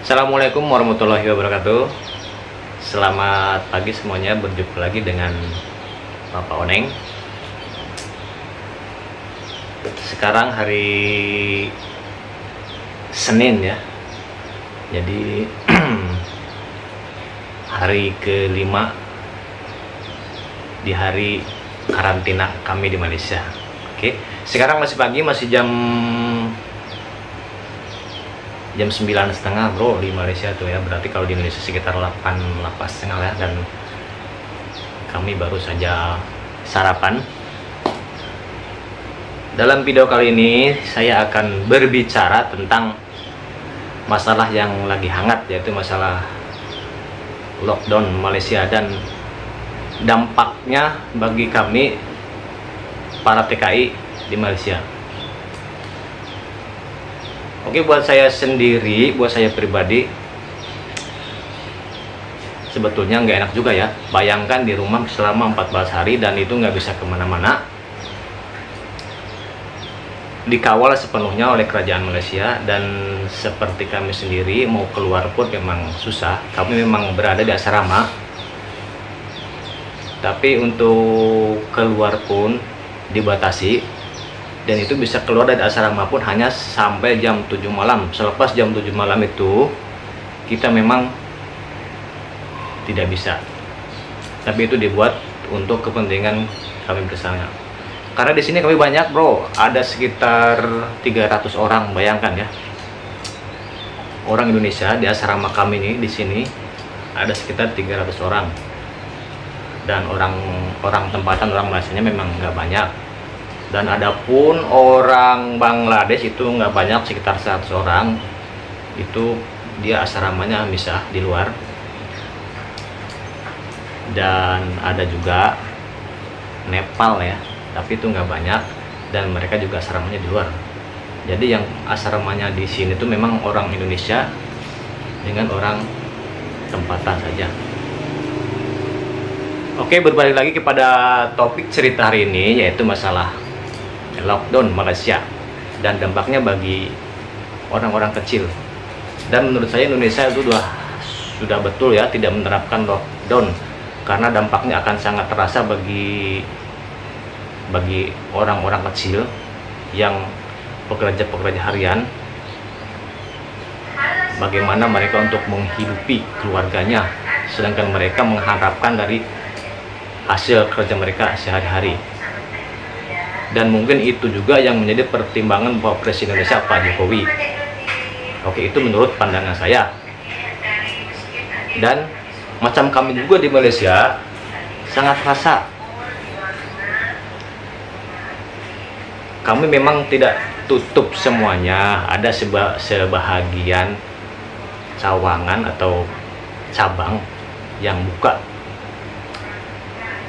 Assalamualaikum warahmatullahi wabarakatuh. Selamat pagi semuanya, berjumpa lagi dengan Bapak Oneng. Sekarang hari Senin ya. Jadi hari kelima di hari karantina kami di Malaysia. Oke, sekarang masih pagi, masih jam 9:30 bro di Malaysia tuh ya. Berarti kalau di Indonesia sekitar 8:30 ya. Dan kami baru saja sarapan. Dalam video kali ini saya akan berbicara tentang masalah yang lagi hangat, yaitu masalah lockdown Malaysia dan dampaknya bagi kami para TKI di Malaysia. Oke, buat saya sendiri, buat saya pribadi, sebetulnya nggak enak juga ya. Bayangkan di rumah selama 14 hari dan itu nggak bisa kemana-mana, dikawal sepenuhnya oleh kerajaan Malaysia. Dan seperti kami sendiri mau keluar pun memang susah. Kami memang berada di asrama, tapi untuk keluar pun dibatasi. Dan itu bisa keluar dari asrama pun hanya sampai jam 7 malam. Selepas jam 7 malam itu kita memang tidak bisa. Tapi itu dibuat untuk kepentingan kami bersama. Karena di sini kami banyak bro, ada sekitar 300 orang, bayangkan ya. Orang Indonesia di asrama kami ini di sini ada sekitar 300 orang. Dan orang tempatan, orang Malaysianya memang nggak banyak. Dan adapun orang Bangladesh itu nggak banyak, sekitar 100 orang. Itu dia asramanya misah di luar. Dan ada juga Nepal ya, tapi itu nggak banyak. Dan mereka juga asramanya di luar. Jadi yang asramanya di sini tuh memang orang Indonesia dengan orang tempatan saja. Oke, berbalik lagi kepada topik cerita hari ini, yaitu masalah lockdown Malaysia dan dampaknya bagi orang-orang kecil. Dan menurut saya Indonesia itu sudah betul ya tidak menerapkan lockdown, karena dampaknya akan sangat terasa bagi orang-orang kecil yang pekerja harian. Bagaimana mereka untuk menghidupi keluarganya, sedangkan mereka mengharapkan dari hasil kerja mereka sehari-hari. Dan mungkin itu juga yang menjadi pertimbangan Bapak Presiden Indonesia Pak Jokowi. Oke, itu menurut pandangan saya. Dan macam kami juga di Malaysia sangat rasa. Kami memang tidak tutup semuanya, ada sebahagian cawangan atau cabang yang buka.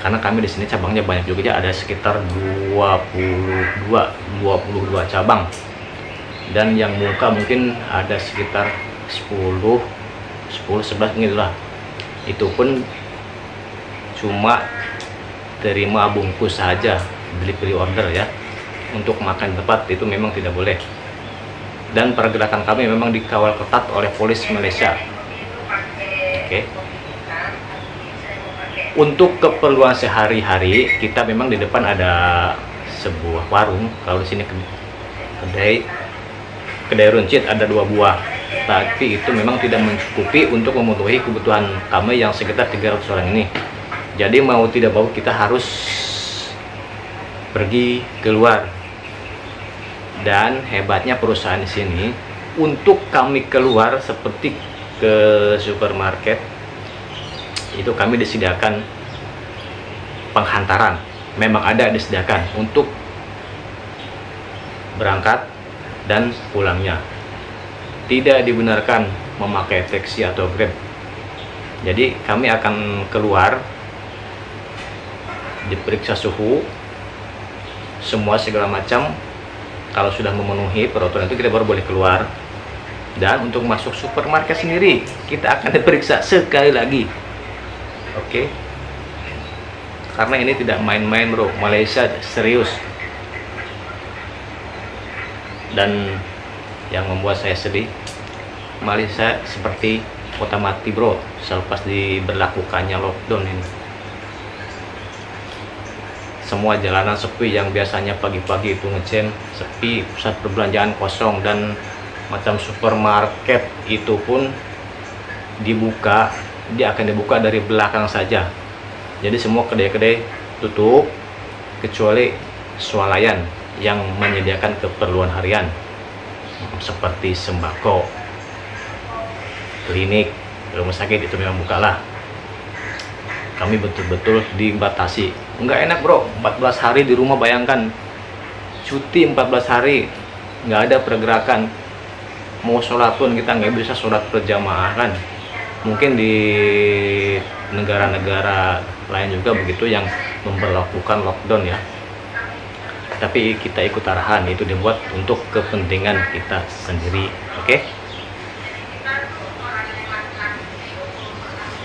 Karena kami di sini cabangnya banyak juga ya, ada sekitar 22 cabang. Dan yang buka mungkin ada sekitar 10 11 inilah. Itu pun cuma terima bungkus saja, beli order ya. Untuk makan tempat itu memang tidak boleh. Dan pergerakan kami memang dikawal ketat oleh polis Malaysia. Oke. Untuk keperluan sehari-hari kita memang di depan ada sebuah warung. Kalau di sini kedai runcit ada 2 buah, tapi itu memang tidak mencukupi untuk memenuhi kebutuhan kami yang sekitar 300 orang ini. Jadi mau tidak mau kita harus pergi keluar. Dan hebatnya perusahaan di sini, untuk kami keluar seperti ke supermarket, itu kami disediakan penghantaran. Memang ada disediakan untuk berangkat dan pulangnya. Tidak dibenarkan memakai taksi atau Grab. Jadi kami akan keluar, diperiksa suhu, semua segala macam. Kalau sudah memenuhi peraturan itu kita baru boleh keluar. Dan untuk masuk supermarket sendiri kita akan diperiksa sekali lagi. Oke. Karena ini tidak main-main bro, Malaysia serius. Dan yang membuat saya sedih, Malaysia seperti kota mati bro selepas diberlakukannya lockdown ini. Semua jalanan sepi, yang biasanya pagi-pagi itu ngecen sepi, pusat perbelanjaan kosong, dan macam supermarket itu pun dibuka, dia akan dibuka dari belakang saja. Jadi semua kedai-kedai tutup kecuali swalayan yang menyediakan keperluan harian seperti sembako, klinik, rumah sakit itu memang bukalah. Kami betul-betul dibatasi. Nggak enak bro, 14 hari di rumah, bayangkan cuti 14 hari, nggak ada pergerakan. Mau sholat pun kita nggak bisa sholat berjamaah kan. Mungkin di negara-negara lain juga begitu yang memperlakukan lockdown ya. Tapi kita ikut arahan, itu dibuat untuk kepentingan kita sendiri, oke?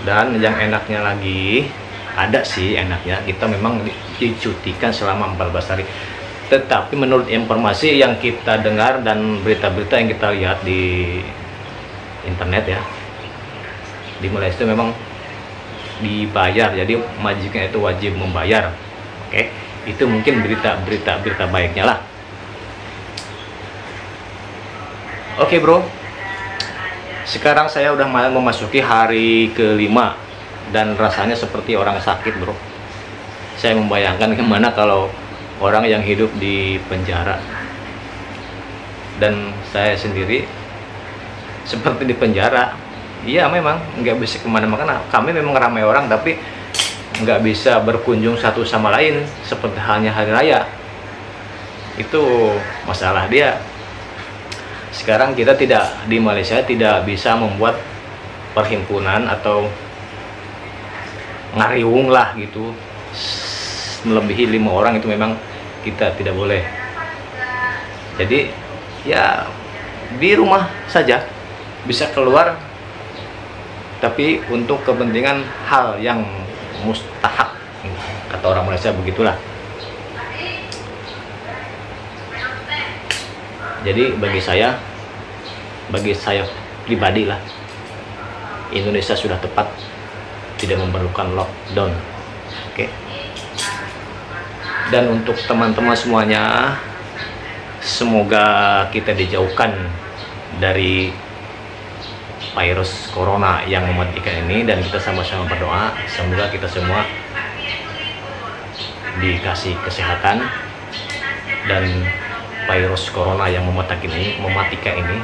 Dan yang enaknya lagi, ada sih enaknya, kita memang dicutikan selama 14 hari. Tetapi menurut informasi yang kita dengar dan berita-berita yang kita lihat di internet ya, di Malaysia memang dibayar, jadi majikan itu wajib membayar. Oke, itu mungkin berita baiknya lah. Oke bro, sekarang saya udah memasuki hari kelima dan rasanya seperti orang sakit bro. Saya membayangkan gimana kalau orang yang hidup di penjara, dan saya sendiri seperti di penjara. Iya memang nggak bisa kemana-mana. Kami memang ramai orang tapi nggak bisa berkunjung satu sama lain seperti halnya hari raya. Itu masalah dia. Sekarang kita di Malaysia tidak bisa membuat perhimpunan atau ngariung lah gitu melebihi 5 orang, itu memang kita tidak boleh. Jadi ya di rumah saja, bisa keluar tapi untuk kepentingan hal yang mustahak, kata orang Malaysia begitulah. Jadi bagi saya pribadi lah, Indonesia sudah tepat tidak memerlukan lockdown. Oke. Dan untuk teman-teman semuanya, semoga kita dijauhkan dari virus corona yang mematikan ini, dan kita sama-sama berdoa semoga kita semua dikasih kesehatan dan virus corona yang mematikan ini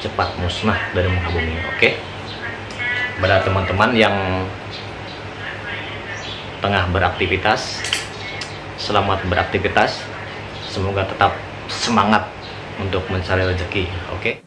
cepat musnah dari muka bumi. Oke. Pada teman-teman yang tengah beraktivitas, selamat beraktivitas, semoga tetap semangat untuk mencari rezeki. Oke.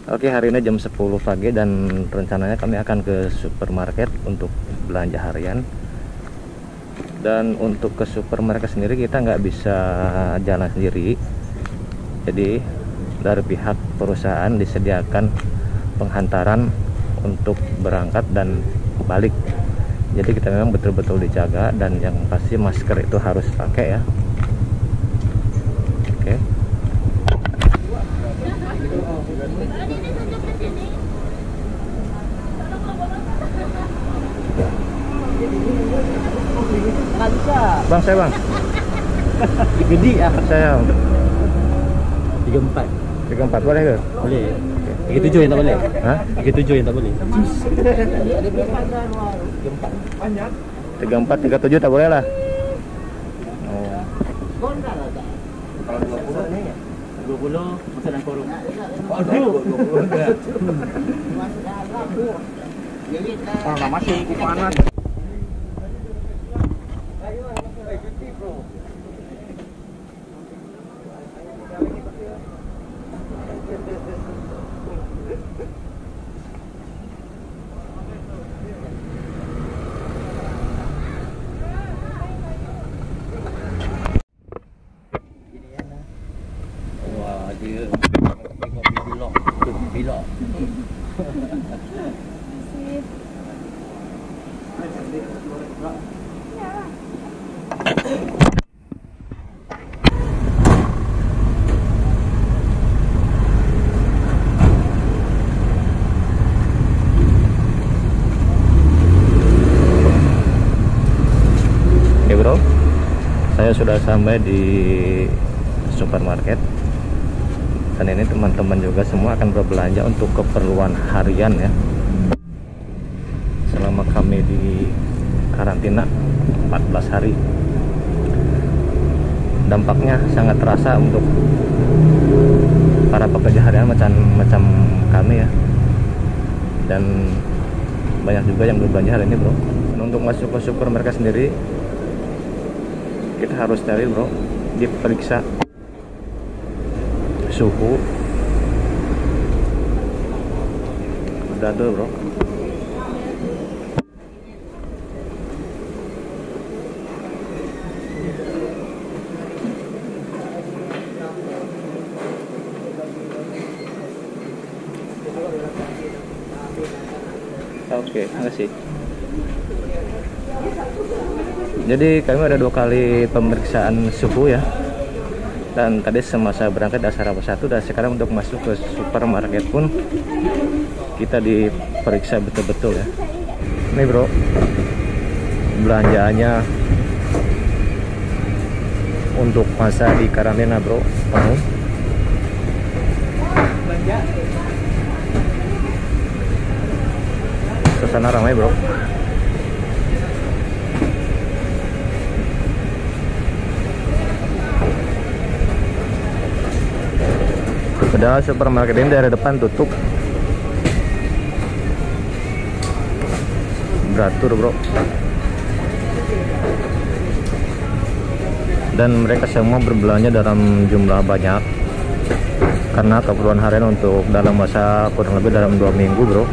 Oke, hari ini jam 10 pagi dan rencananya kami akan ke supermarket untuk belanja harian. Dan untuk ke supermarket sendiri kita nggak bisa jalan sendiri. Jadi dari pihak perusahaan disediakan penghantaran untuk berangkat dan balik. Jadi kita memang betul-betul dijaga, dan yang pasti masker itu harus pakai ya. Oke. Bang, saya bang. Gede ah. Saya 34. 34 boleh ke? Boleh. 37 yang tak boleh. Hah? 37 yang tak boleh. 34, 37 tak boleh lah. Oh. 20 masuk dalam forum. Kalau masuk ke panas. Wah, dia tengok bilok. Bilok. Oke bro, saya sudah sampai di supermarket. Dan ini teman-teman juga semua akan berbelanja untuk keperluan harian ya. Selama kami di karantina 14 hari. Dampaknya sangat terasa untuk para pekerja harian macam kami ya. Dan banyak juga yang berbelanja hari ini bro. Dan untuk masuk ke supermarket sendiri kita harus steril bro, diperiksa suhu udah tuh bro. Oke, makasih. Jadi kami ada 2 kali pemeriksaan suhu ya. Dan tadi semasa berangkat dari Asrama 1 dan sekarang untuk masuk ke supermarket pun kita diperiksa betul-betul ya. Ini bro, belanjaannya untuk masa di karantina bro, penuh. Suasana ramai bro. Padahal supermarket ini dari depan tutup. Beratur bro. Dan mereka semua berbelanja dalam jumlah banyak karena keperluan harian untuk dalam masa kurang lebih dalam 2 minggu bro.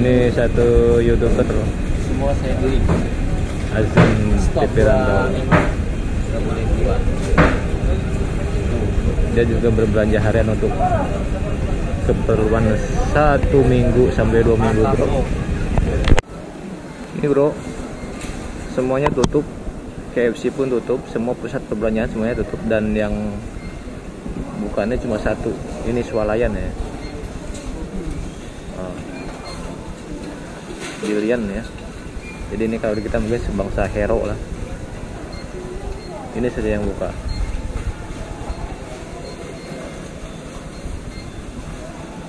Ini satu YouTuber bro. Semua saya beli. Azam TV Randall. Sudah boleh keluar. Dia juga berbelanja harian untuk keperluan 1 minggu sampai 2 minggu bro. Ini bro, semuanya tutup. KFC pun tutup, semua pusat perbelanjaan semuanya tutup. Dan yang bukannya cuma satu, ini swalayan ya. Dilian ya. Jadi ini kalau kita mungkin sebangsa hero lah. Ini saja yang buka.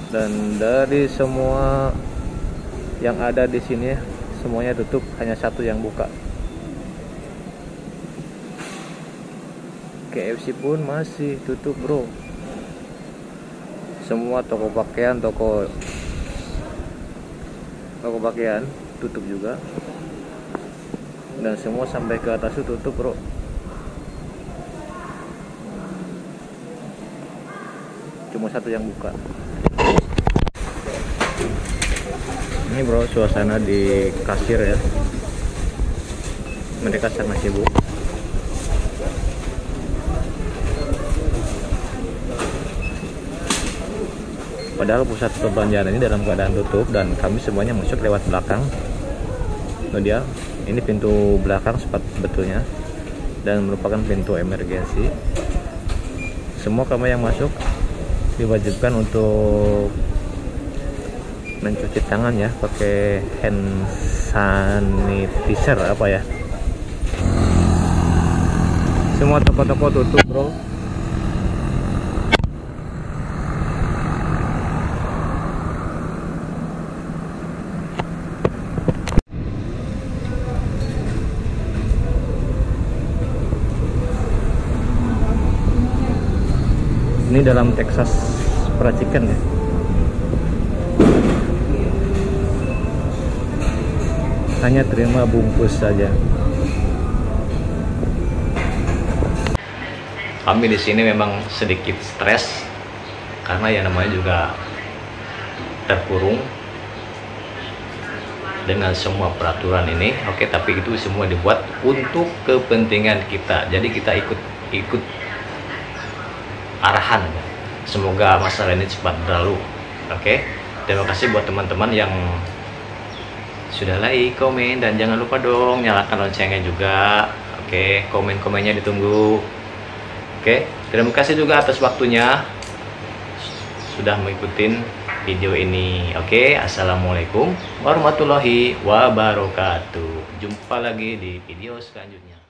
Dan dari semua yang ada di sini semuanya tutup, hanya satu yang buka. KFC pun masih tutup bro. Semua toko pakaian, toko pakaian tutup juga. Dan semua sampai ke atas itu tutup bro. Cuma satu yang buka. Ini bro suasana di kasir ya. Mereka sangat sibuk. Padahal pusat perbelanjaan ini dalam keadaan tutup dan kami semuanya masuk lewat belakang. Nah dia, ini pintu belakang sebetulnya dan merupakan pintu emergensi. semua kamar yang masuk diwajibkan untuk mencuci tangan ya, pakai hand sanitizer apa ya. Semua toko-toko tutup bro. Ini dalam Texas Fried Chicken ya. Hanya terima bungkus saja. Kami di sini memang sedikit stres karena ya namanya juga terkurung dengan semua peraturan ini. Oke, tapi itu semua dibuat untuk kepentingan kita. Jadi kita ikut arahan. Semoga masalah ini cepat berlalu. Oke, terima kasih buat teman-teman yang sudah like, komen, dan jangan lupa dong nyalakan loncengnya juga. Oke, komen-komennya ditunggu. Oke, terima kasih juga atas waktunya sudah mengikuti video ini. Oke, assalamualaikum warahmatullahi wabarakatuh. Jumpa lagi di video selanjutnya.